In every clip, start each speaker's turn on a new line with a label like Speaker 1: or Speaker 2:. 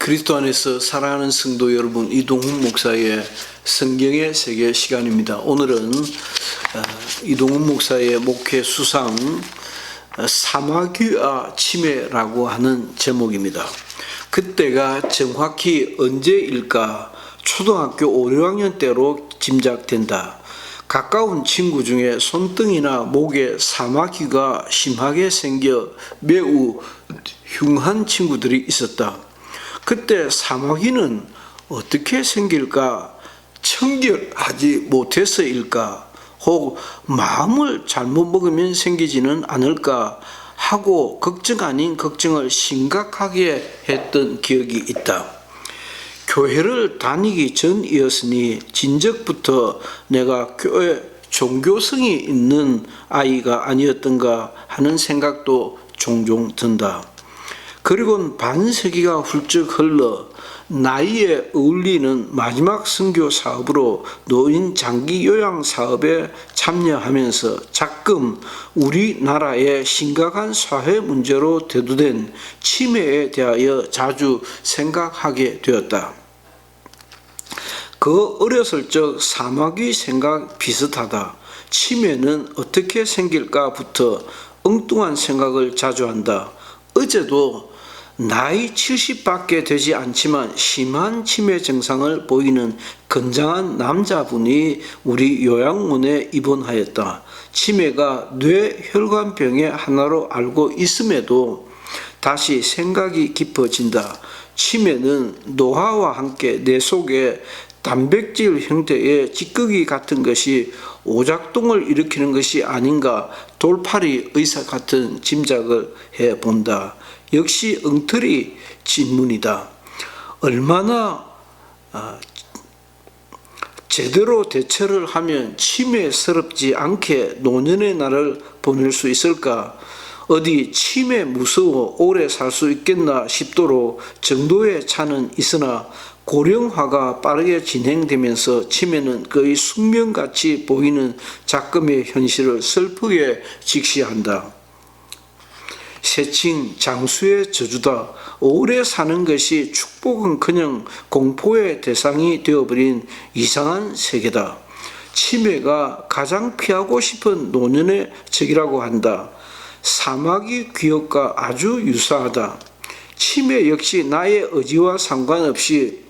Speaker 1: 그리스도 안에서 사랑하는 성도 여러분, 이동훈 목사의 성경의 세계 시간입니다. 오늘은 이동훈 목사의 목회 수상 사마귀와 치매라고 하는 제목입니다. 그때가 정확히 언제일까? 초등학교 5, 6학년 때로 짐작된다. 가까운 친구 중에 손등이나 목에 사마귀가 심하게 생겨 매우 흉한 친구들이 있었다. 그때 사마귀는 어떻게 생길까? 청결하지 못해서일까? 혹 마음을 잘못 먹으면 생기지는 않을까? 하고 걱정 아닌 걱정을 심각하게 했던 기억이 있다. 교회를 다니기 전이었으니 진즉부터 내가 교회 종교성이 있는 아이가 아니었던가 하는 생각도 종종 든다. 그리고 반세기가 훌쩍 흘러 나이에 어울리는 마지막 선교 사업으로 노인 장기 요양 사업에 참여하면서 자금 우리나라의 심각한 사회 문제로 대두된 치매에 대하여 자주 생각하게 되었다. 그 어렸을 적 사마귀 생각 비슷하다. 치매는 어떻게 생길까부터 엉뚱한 생각을 자주 한다. 어제도 나이 70밖에 되지 않지만 심한 치매 증상을 보이는 건장한 남자분이 우리 요양원에 입원하였다. 치매가 뇌혈관병의 하나로 알고 있음에도 다시 생각이 깊어진다. 치매는 노화와 함께 내 속에 단백질 형태의 찌꺼기 같은 것이 오작동을 일으키는 것이 아닌가 돌팔이 의사 같은 짐작을 해본다. 역시 엉터리 질문이다. 얼마나 제대로 대처를 하면 치매스럽지 않게 노년의 날을 보낼 수 있을까? 어디 치매 무서워 오래 살 수 있겠나 싶도록 정도의 차는 있으나 고령화가 빠르게 진행되면서 치매는 거의 숙명같이 보이는 작금의 현실을 슬프게 직시한다. 세칭 장수의 저주다. 오래 사는 것이 축복은커녕 공포의 대상이 되어버린 이상한 세계다. 치매가 가장 피하고 싶은 노년의 적이라고 한다. 사마귀 귀역과 아주 유사하다. 치매 역시 나의 의지와 상관없이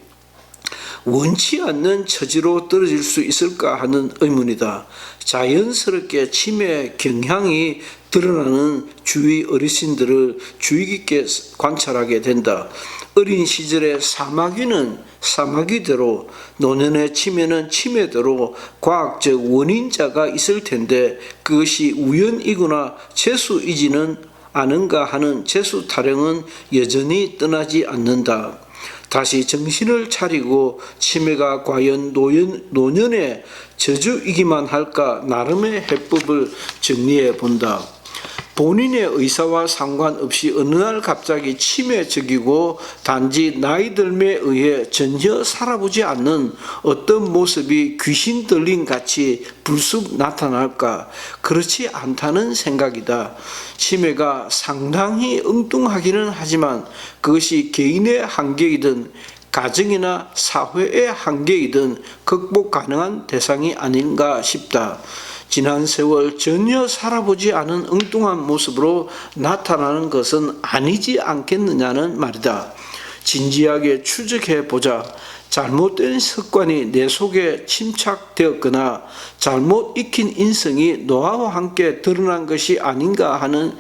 Speaker 1: 원치 않는 처지로 떨어질 수 있을까 하는 의문이다. 자연스럽게 치매 경향이 드러나는 주위 어르신들을 주의 깊게 관찰하게 된다. 어린 시절의 사마귀는 사마귀대로, 노년의 치매는 치매대로 과학적 원인자가 있을 텐데 그것이 우연이거나 재수이지는 않은가 하는 재수 타령은 여전히 떠나지 않는다. 다시 정신을 차리고 치매가 과연 노년의 저주이기만 할까 나름의 해법을 정리해 본다. 본인의 의사와 상관없이 어느 날 갑자기 치매적이고 단지 나이 들매에 의해 전혀 살아보지 않는 어떤 모습이 귀신 들린 같이 불쑥 나타날까? 그렇지 않다는 생각이다. 치매가 상당히 엉뚱하기는 하지만 그것이 개인의 한계이든 가정이나 사회의 한계이든 극복 가능한 대상이 아닌가 싶다. 지난 세월 전혀 살아보지 않은 엉뚱한 모습으로 나타나는 것은 아니지 않겠느냐는 말이다. 진지하게 추적해보자. 잘못된 습관이 내 속에 침착되었거나 잘못 익힌 인성이 노화와 함께 드러난 것이 아닌가 하는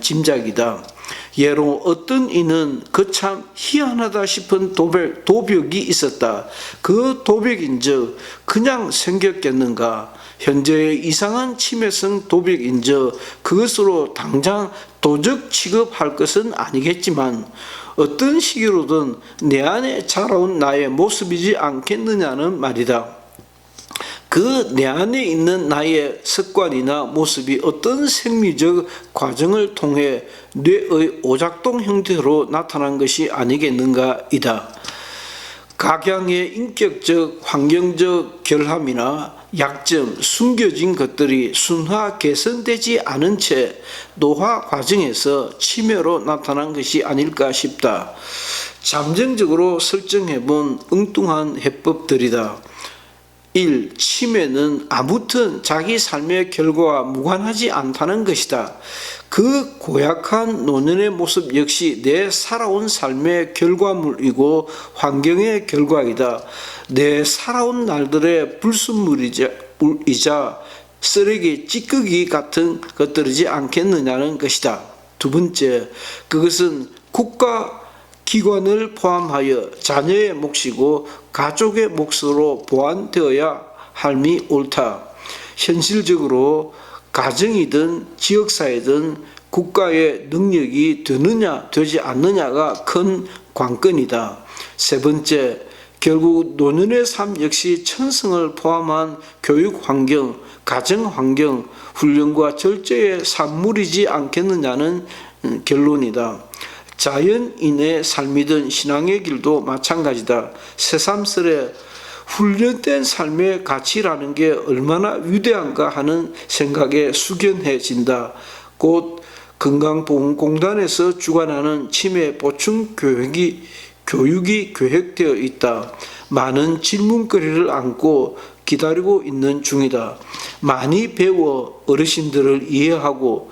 Speaker 1: 짐작이다. 예로 어떤 이는 거참 희한하다 싶은 도벽이 있었다. 그 도벽인즉 그냥 생겼겠는가? 현재의 이상한 치매성 도벽인즉 그것으로 당장 도적 취급할 것은 아니겠지만 어떤 시기로든 내 안에 자라온 나의 모습이지 않겠느냐는 말이다. 그 내 안에 있는 나의 습관이나 모습이 어떤 생리적 과정을 통해 뇌의 오작동 형태로 나타난 것이 아니겠는가 이다. 각양의 인격적, 환경적 결함이나 약점, 숨겨진 것들이 순화 개선되지 않은 채 노화 과정에서 치매로 나타난 것이 아닐까 싶다. 잠정적으로 설정해본 엉뚱한 해법들이다. 1. 치매는 아무튼 자기 삶의 결과와 무관하지 않다는 것이다. 그 고약한 노년의 모습 역시 내 살아온 삶의 결과물이고 환경의 결과이다. 내 살아온 날들의 불순물이자 쓰레기 찌꺼기 같은 것들이지 않겠느냐는 것이다. 두 번째, 그것은 국가 기관을 포함하여 자녀의 몫이고 가족의 몫으로 보완되어야 함이 옳다. 현실적으로 가정이든 지역사회든 국가의 능력이 되느냐 되지 않느냐가 큰 관건이다. 세 번째, 결국 노년의 삶 역시 천성을 포함한 교육 환경, 가정 환경, 훈련과 절제의 산물이지 않겠느냐는 결론이다. 자연인의 삶이든 신앙의 길도 마찬가지다. 새삼스레 훈련된 삶의 가치라는 게 얼마나 위대한가 하는 생각에 숙연해진다. 곧 건강보험공단에서 주관하는 치매 보충 교육이 계획되어 있다. 많은 질문거리를 안고 기다리고 있는 중이다. 많이 배워 어르신들을 이해하고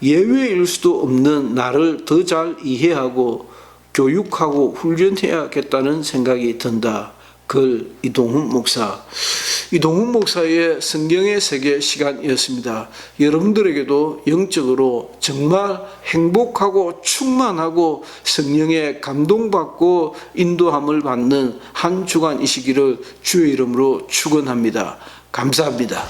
Speaker 1: 예외일 수도 없는 나를 더 잘 이해하고 교육하고 훈련해야겠다는 생각이 든다. 글 이동훈 목사. 이동훈 목사의 성경의 세계 시간이었습니다. 여러분들에게도 영적으로 정말 행복하고 충만하고 성령의 감동받고 인도함을 받는 한 주간이시기를 주의 이름으로 축원합니다. 감사합니다.